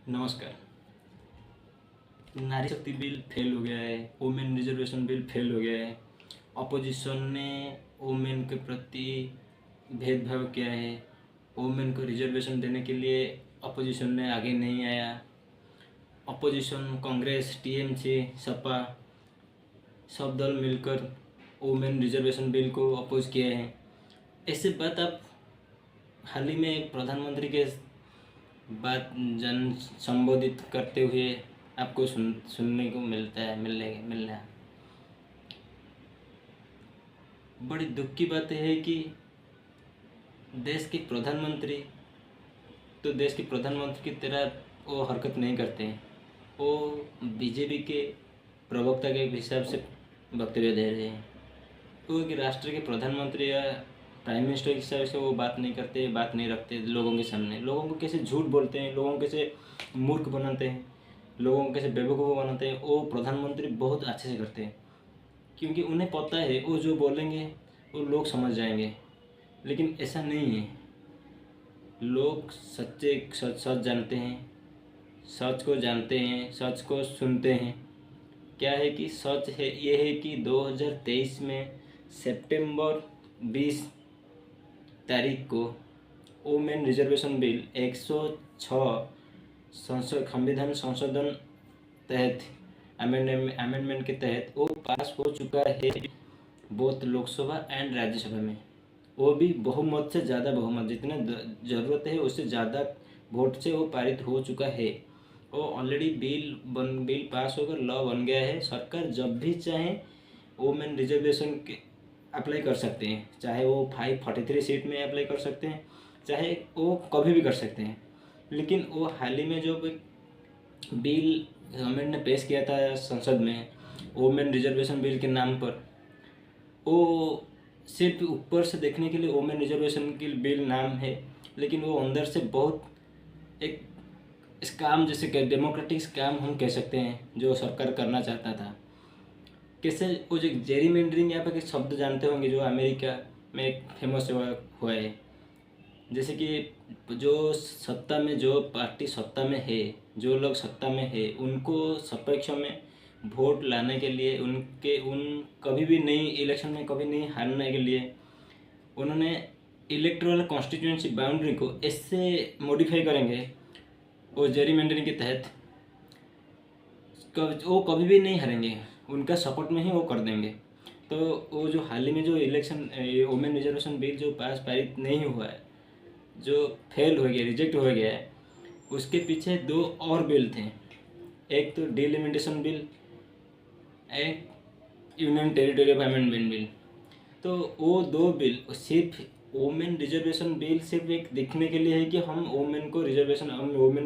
नमस्कार। नारी शक्ति बिल फेल हो गया है, वुमेन रिजर्वेशन बिल फेल हो गया है। अपोजिशन ने वुमेन के प्रति भेदभाव किया है। वुमेन को रिजर्वेशन देने के लिए अपोजिशन ने आगे नहीं आया। अपोजिशन कांग्रेस, टीएमसी, सपा सब दल मिलकर वुमेन रिजर्वेशन बिल को अपोज किए हैं। ऐसे बात आप हाल ही में प्रधानमंत्री के बात जन संबोधित करते हुए आपको सुनने को मिलना बड़ी दुख की बात है कि देश के प्रधानमंत्री की तरह वो हरकत नहीं करते हैं। वो बीजेपी के प्रवक्ता के हिसाब से वक्तव्य दे रहे हैं। वो एक राष्ट्र के प्रधानमंत्री या प्राइम मिनिस्टर के हिसाब से वो बात नहीं करते, बात नहीं रखते लोगों के सामने। लोगों को कैसे झूठ बोलते हैं, लोगों को कैसे मूर्ख बनाते हैं, लोगों को कैसे बेवकूफ़ बनाते हैं, वो प्रधानमंत्री बहुत अच्छे से करते हैं। क्योंकि उन्हें पता है वो जो बोलेंगे वो लोग समझ जाएंगे। लेकिन ऐसा नहीं है। लोग सच जानते हैं, सच को जानते हैं, सच को सुनते हैं। क्या है कि सच है ये है कि 2023 में सितंबर 20 तारीख को वुमेन रिजर्वेशन बिल 106 संविधान संशोधन तहत अमेंडमेंट के तहत वो पास हो चुका है बोथ लोकसभा एंड राज्यसभा में। वो भी बहुमत से ज़्यादा बहुमत, जितने ज़रूरत है उससे ज़्यादा वोट से वो पारित हो चुका है। वो ऑलरेडी बिल पास होकर लॉ बन गया है। सरकार जब भी चाहे वुमेन रिजर्वेशन के अप्लाई कर सकते हैं, चाहे वो 543 सीट में अप्लाई कर सकते हैं, चाहे वो कभी भी कर सकते हैं। लेकिन वो हाल ही में जो बिल गवर्नमेंट ने पेश किया था संसद में वुमेन रिजर्वेशन बिल के नाम पर, वो सिर्फ ऊपर से देखने के लिए वुमेन रिजर्वेशन की बिल नाम है, लेकिन वो अंदर से बहुत एक स्कैम जैसे डेमोक्रेटिक स्कैम हम कह सकते हैं जो सरकार करना चाहता था। कैसे वो जो जेरीमेंडरिंग यहाँ पे शब्द जानते होंगे, जो अमेरिका में एक फेमस हुआ है। जैसे कि जो पार्टी सत्ता में है, जो लोग सत्ता में है, उनको सपक्ष में वोट लाने के लिए कभी भी नहीं इलेक्शन में कभी नहीं हारने के लिए उन्होंने इलेक्टोरल कॉन्स्टिट्यूएंसी बाउंड्री को ऐसे मॉडिफाई करेंगे वो जेरीमेंडरिंग के तहत, वो कभी भी नहीं हारेंगे, उनका सपोर्ट में ही वो कर देंगे। तो वो जो हाल ही में जो इलेक्शन वुमेन रिजर्वेशन बिल जो पारित नहीं हुआ है, जो फेल हो गया, रिजेक्ट हो गया है, उसके पीछे दो और बिल थे। एक तो डिलिमिटेशन बिल, एक union territory of amendment bill. तो वो दो बिल सिर्फ वुमेन रिजर्वेशन बिल सिर्फ एक दिखने के लिए है कि हम वुमेन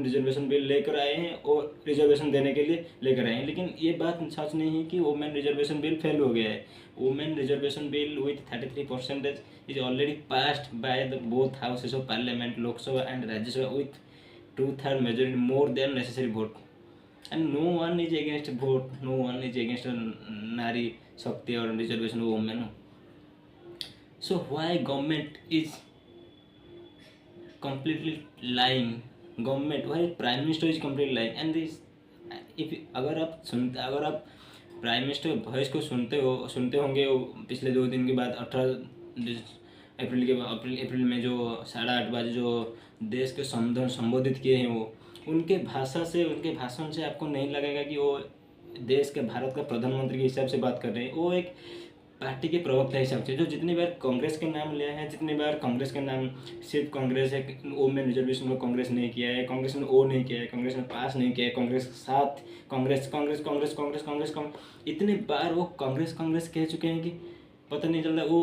रिजर्वेशन बिल लेकर आए हैं और रिजर्वेशन देने के लिए लेकर आए हैं। लेकिन ये बात सच नहीं है कि वुमेन रिजर्वेशन बिल फेल हो गया है। Women reservation bill with 33% is already passed by the both houses of parliament, Lok Sabha and Rajya Sabha, with 2/3 majority more than necessary vote, and no one is against vote, no one is against nari shakti और reservation women. So why government is completely lying? Why prime minister is completely lying? And this, अगर आप prime minister voice को सुनते होंगे पिछले 2 दिन के बाद 18 अप्रैल में जो 8:30 बजे जो देश के संबोधित किए हैं, वो उनके भाषण से आपको नहीं लगेगा कि वो देश के भारत का प्रधानमंत्री के हिसाब से बात कर रहे हैं। वो एक पार्टी के प्रवक्ता हिसाब से जो जितनी बार कांग्रेस के नाम लिया है, जितनी बार कांग्रेस के नाम सिर्फ कांग्रेस है, वुमेन रिजर्वेशन को कांग्रेस नहीं किया है, कांग्रेस ने वो नहीं किया है, कांग्रेस ने पास नहीं किया है, कांग्रेस के साथ कांग्रेस इतने बार वो कांग्रेस कह चुके हैं कि पता नहीं चलता वो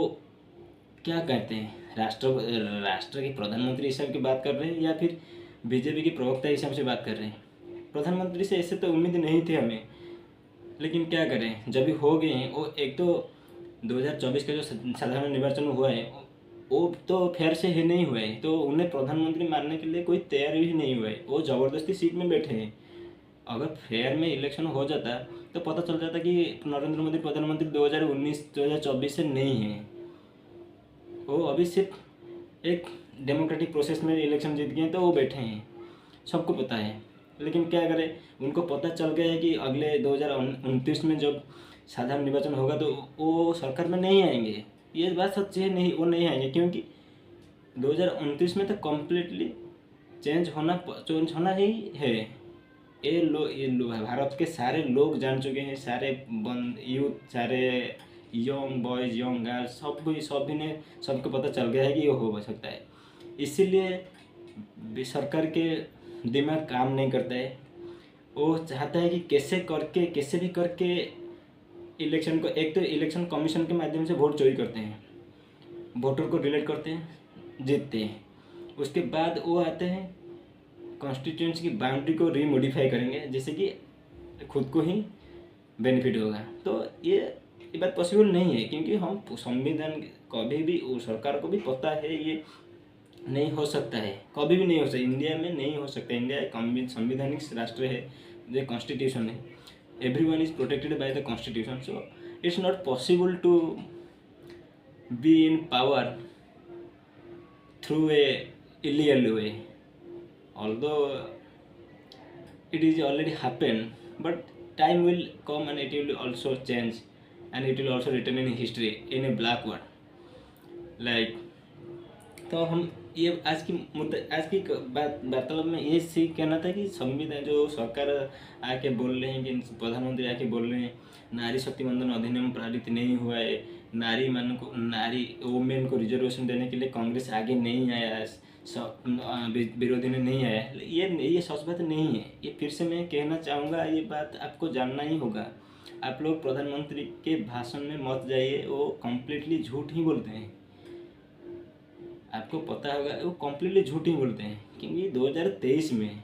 क्या कहते हैं। राष्ट्र के प्रधानमंत्री हिसाब की बात कर रहे हैं या फिर बीजेपी के प्रवक्ता हिसाब से बात कर रहे हैं। प्रधानमंत्री से ऐसे तो उम्मीद नहीं थी हमें, लेकिन क्या करें, जब भी हो गए हैं। वो एक तो 2024 का जो साधारण निर्वाचन हुआ है वो तो फेयर से ही नहीं हुआ है, तो उन्हें प्रधानमंत्री मानने के लिए कोई तैयार ही नहीं हुआ है। वो ज़बरदस्ती सीट में बैठे हैं। अगर फेयर में इलेक्शन हो जाता तो पता चल जाता कि नरेंद्र मोदी प्रधानमंत्री 2024 से नहीं है। वो अभी सिर्फ एक डेमोक्रेटिक प्रोसेस में इलेक्शन जीत गए तो वो बैठे हैं, सबको पता है। लेकिन क्या करें, उनको पता चल गया है कि अगले 2029 में जब साधारण निर्वाचन होगा तो वो सरकार में नहीं आएंगे। ये बात सच्ची है, नहीं वो नहीं आएंगे, क्योंकि 2029 में तो कम्प्लीटली चेंज होना ही है। ये भारत के सारे लोग जान चुके हैं, सारे यूथ, सारे यंग बॉयज, यंग गर्ल्स, सबको पता चल गया है कि ये हो सकता है। इसीलिए सरकार के दिमाग काम नहीं करता है। वो चाहता है कि कैसे भी करके इलेक्शन को, एक तो इलेक्शन कमीशन के माध्यम से वोट चोरी करते हैं, वोटर को डिलीट करते हैं, जीतते हैं। उसके बाद वो आते हैं कॉन्स्टिट्यूंसी की बाउंड्री को रीमोडिफाई करेंगे, जैसे कि खुद को ही बेनिफिट होगा। तो ये बात पॉसिबल नहीं है, क्योंकि हम संविधान कभी भी, सरकार को भी पता है ये नहीं हो सकता है, कभी भी नहीं हो सकता, इंडिया में नहीं हो सकता। इंडिया एक संविधानिक राष्ट्र है, जो कॉन्स्टिट्यूशन है, everyone is protected by the constitution, so it's not possible to be in power through a illegal way, although it is already happened, but time will come and it will also change, and it will also written in history in a black word like। तो हम ये आज की वार्तालाप में ये सीख कहना था कि संविधान, जो सरकार आके बोल रहे हैं कि प्रधानमंत्री आके बोल रहे हैं नारी शक्ति वंदन अधिनियम पारित नहीं हुआ है, नारी वुमेन को रिजर्वेशन देने के लिए कांग्रेस आगे नहीं आया, विरोधी ने नहीं आया, ये सच बात नहीं है। ये फिर से मैं कहना चाहूँगा, ये बात आपको जानना ही होगा। आप लोग प्रधानमंत्री के भाषण में मत जाइए, वो कम्प्लीटली झूठ ही बोलते हैं, आपको पता होगा वो कम्प्लीटली झूठ ही बोलते हैं। क्योंकि 2023 में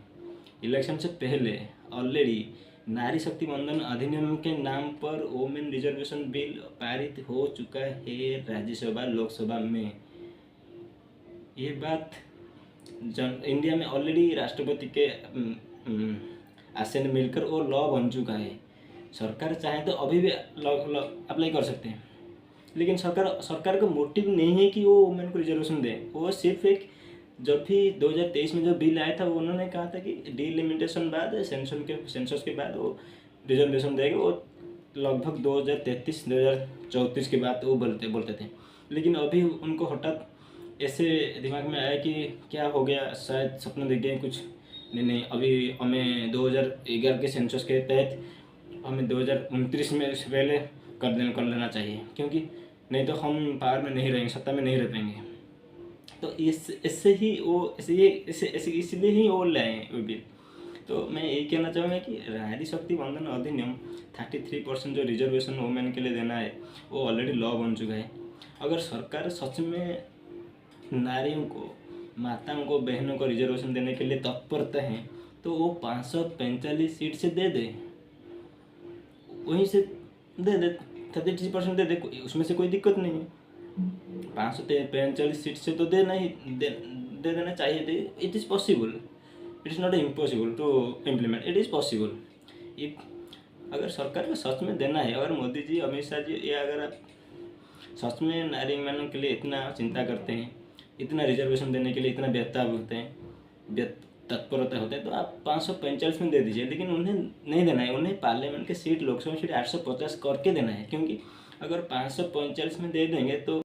इलेक्शन से पहले ऑलरेडी नारी शक्ति वंदन अधिनियम के नाम पर वुमेन रिजर्वेशन बिल पारित हो चुका है राज्यसभा लोकसभा में। ये बात इंडिया में ऑलरेडी राष्ट्रपति के आशय में मिलकर वो लॉ बन चुका है। सरकार चाहे तो अभी भी अप्लाई कर सकते हैं, लेकिन सरकार का मोटिव नहीं है कि वो वुमेन को रिजर्वेशन दे। वो सिर्फ एक, जब भी 2023 में जो बिल आया था, वो उन्होंने कहा था कि डिलिमिटेशन बाद सेंसस के बाद वो रिजर्वेशन देगा, वो लगभग 2033-2034 के बाद वो बोलते थे। लेकिन अभी उनको हठात ऐसे दिमाग में आया कि क्या हो गया, शायद सपना देख गए कुछ, नहीं अभी हमें 2011 के सेंसस के तहत हमें 2029 में से पहले कर लेना चाहिए, क्योंकि नहीं तो हम पावर में नहीं रहेंगे, सत्ता में नहीं रह पाएंगे। तो इसलिए ही वो लाए वो बिल। तो मैं यही कहना चाहूँगा कि नारी शक्ति वंदन अधिनियम 33% जो रिजर्वेशन वुमेन के लिए देना है, वो ऑलरेडी लॉ बन चुका है। अगर सरकार सच में नारियों को, माताओं को, बहनों को रिजर्वेशन देने के लिए तत्परता है, तो वो 545 सीट से दे दे, वहीं से दे दे, 33% दे दे, उसमें से कोई दिक्कत नहीं है। 545 सीट से तो दे देना चाहिए। It is possible, it is not impossible to implement, it is possible. अगर सरकार को सच में देना है, अगर मोदी जी, अमित शाह जी, या अगर आप सच में नारी मानव के लिए इतना चिंता करते हैं, इतना रिजर्वेशन देने के लिए इतना बेताब होते हैं, तत्परता होता है, तो आप 545 में दे दीजिए। लेकिन उन्हें नहीं देना है, उन्हें पार्लियामेंट के सीट, लोकसभा सीट 850 करके देना है। क्योंकि अगर 545 में दे देंगे तो